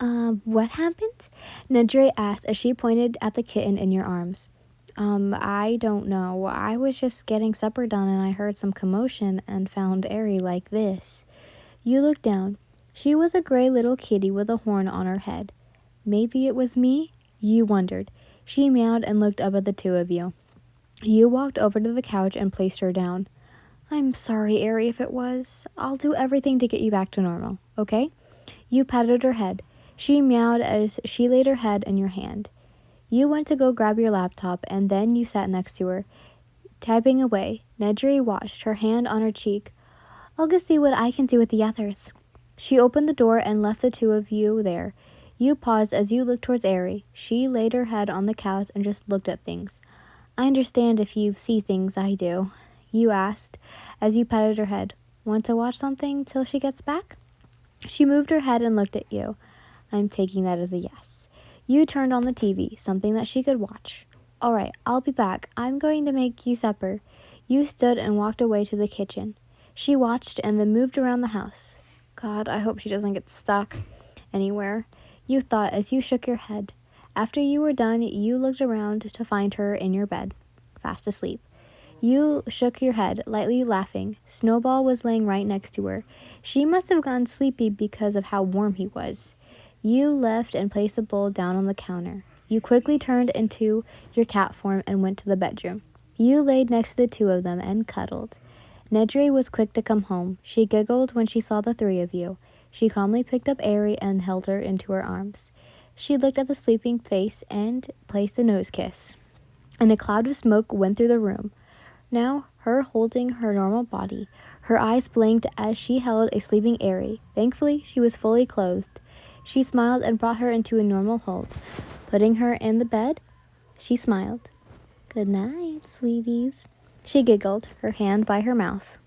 What happened? Nejire asked as she pointed at the kitten in your arms. I don't know. I was just getting supper done and I heard some commotion and found Ari like this. You looked down. She was a gray little kitty with a horn on her head. Maybe it was me? You wondered. She meowed and looked up at the two of you. You walked over to the couch and placed her down. I'm sorry, Ari, if it was. I'll do everything to get you back to normal, okay? You patted her head. She meowed as she laid her head in your hand. You went to go grab your laptop, and then you sat next to her, typing away. Nejire watched, her hand on her cheek. I'll go see what I can do with the others. She opened the door and left the two of you there. You paused as you looked towards Ari. She laid her head on the couch and just looked at things. I understand if you see things I do, you asked as you patted her head. Want to watch something till she gets back? She moved her head and looked at you. I'm taking that as a yes. You turned on the TV, something that she could watch. All right, I'll be back. I'm going to make you supper. You stood and walked away to the kitchen. She watched and then moved around the house. God, I hope she doesn't get stuck anywhere, you thought as you shook your head. After you were done, you looked around to find her in your bed, fast asleep. You shook your head, lightly laughing. Snowball was laying right next to her. She must have gotten sleepy because of how warm he was. You left and placed the bowl down on the counter. You quickly turned into your cat form and went to the bedroom. You laid next to the two of them and cuddled. Nejire was quick to come home. She giggled when she saw the three of you. She calmly picked up Ari and held her into her arms. She looked at the sleeping face and placed a nose kiss. And a cloud of smoke went through the room. Now, her holding her normal body, her eyes blinked as she held a sleeping Ari. Thankfully, she was fully clothed. She smiled and brought her into a normal hold. Putting her in the bed, she smiled. Good night, sweeties. She giggled, her hand by her mouth.